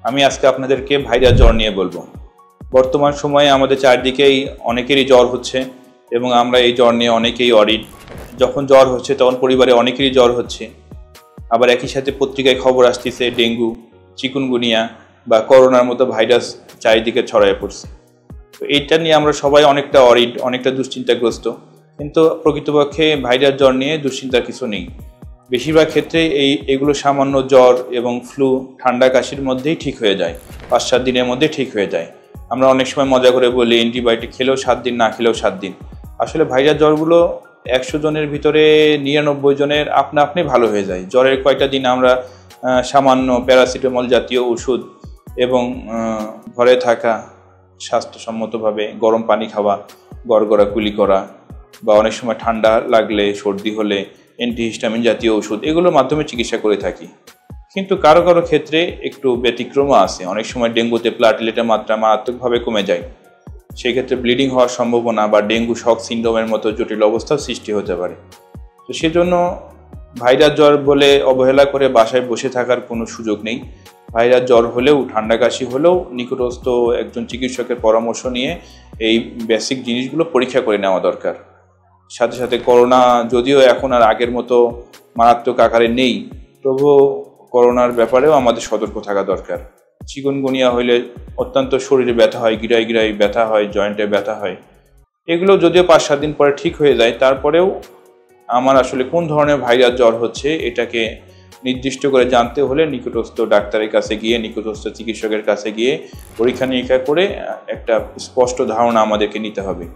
আমি আজকে আপনাদেরকে ভাইরাস জ্বর নিয়ে বলবো। বর্তমান সময়ে আমাদের চারদিকেই অনেকেরই জ্বর হচ্ছে এবং আমরা এই জ্বর নিয়ে অনেকেই অরিড। যখন জ্বর হচ্ছে তখন পরিবারে অনেকেরই জ্বর হচ্ছে। আবার একই সাথে পত্রিকায় খবর আসতেছে ডেঙ্গু, চিকুনগুনিয়া বা করোনার মতো ভাইরাস চারিদিকে ছড়ায় পড়ছে। তো এইটা নিয়ে আমরা সবাই অনেকটা অরিড, অনেকটা দুশ্চিন্তাগ্রস্ত। কিন্তু প্রকৃতপক্ষে ভাইরাস জ্বর নিয়ে দুশ্চিন্তার কিছু নেই। বেশিরভাগ ক্ষেত্রে এগুলো সামান্য জ্বর এবং ফ্লু, ঠান্ডা কাশির মধ্যেই ঠিক হয়ে যায়, 5-7 দিনের মধ্যে ঠিক হয়ে যায়। আমরা অনেক সময় মজা করে বলি অ্যান্টিবায়োটিক খেলেও 7 দিন, না খেলেও 7 দিন। আসলে ভাইরাস জ্বরগুলো 100 জনের ভিতরে 99 জনের আপনা আপনি ভালো হয়ে যায়। জ্বরের কয়েকটা দিন আমরা সামান্য প্যারাসিটামল জাতীয় ওষুধ এবং ঘরে থাকা, স্বাস্থ্যসম্মতভাবে গরম পানি খাওয়া, গড়গড়া কুলি করা বা অনেক সময় ঠান্ডা লাগলে, সর্দি হলে অ্যান্টিহিস্টামিন জাতীয় ওষুধ, এগুলোর মাধ্যমে চিকিৎসা করে থাকি। কিন্তু কারো কারো ক্ষেত্রে একটু ব্যতিক্রমও আছে। অনেক সময় ডেঙ্গুতে প্লাটিলেটের মাত্রা মারাত্মকভাবে কমে যায়। সেই ক্ষেত্রে ব্লিডিং হওয়ার সম্ভাবনা বা ডেঙ্গু শক সিন্ড্রোমের মতো জটিল অবস্থার সৃষ্টি হতে পারে। তো সেজন্য ভাইরাস জ্বর বলে অবহেলা করে বাসায় বসে থাকার কোনো সুযোগ নেই। ভাইরাস জ্বর হলেও, ঠান্ডা কাশি হলেও নিকটস্থ একজন চিকিৎসকের পরামর্শ নিয়ে এই বেসিক জিনিসগুলো পরীক্ষা করে নেওয়া দরকার। সাথে সাথে করোনা যদিও এখন আর আগের মতো মারাত্মক আকারে নেই, তবুও করোনার ব্যাপারেও আমাদের সতর্ক থাকা দরকার। চিকুনগুনিয়া হইলে অত্যন্ত শরীরে ব্যথা হয়, গিরায় গিরায় ব্যথা হয়, জয়েন্টে ব্যথা হয়। এগুলো যদিও 5-7 দিন পরে ঠিক হয়ে যায়, তারপরেও আমার আসলে কোন ধরনের ভাইরাস জ্বর হচ্ছে এটাকে নির্দিষ্ট করে জানতে হলে নিকটস্থ ডাক্তারের কাছে গিয়ে, নিকটস্থ চিকিৎসকের কাছে গিয়ে পরীক্ষা নিরীক্ষা করে একটা স্পষ্ট ধারণা আমাদেরকে নিতে হবে।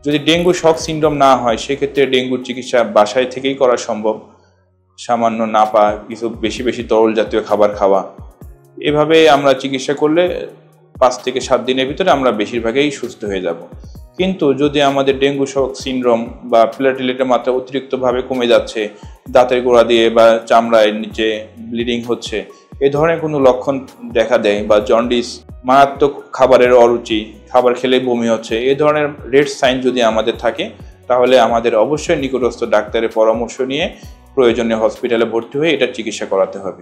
যদি ডেঙ্গু শক সিন্ড্রোম না হয়, সেক্ষেত্রে ডেঙ্গুর চিকিৎসা বাসায় থেকেই করা সম্ভব। সামান্য নাপা, কিছু বেশি বেশি তরল জাতীয় খাবার খাওয়া, এভাবে আমরা চিকিৎসা করলে 5 থেকে 7 দিনের ভিতরে আমরা বেশিরভাগই সুস্থ হয়ে যাব। কিন্তু যদি আমাদের ডেঙ্গু শক সিন্ড্রোম বা প্লেটলেটের মাত্রা অতিরিক্তভাবে কমে যাচ্ছে, দাঁতের গোড়া দিয়ে বা চামড়ায় নিচে ব্লিডিং হচ্ছে, এ ধরনের কোনো লক্ষণ দেখা দেয় বা জন্ডিস, মারাত্মক খাবারের অরুচি, খাবার খেলে বমি হচ্ছে, এ ধরনের রেড সাইন যদি আমাদের থাকে, তাহলে আমাদের অবশ্যই নিকটস্থ ডাক্তারের পরামর্শ নিয়ে প্রয়োজনীয় হসপিটালে ভর্তি হয়ে এটার চিকিৎসা করাতে হবে।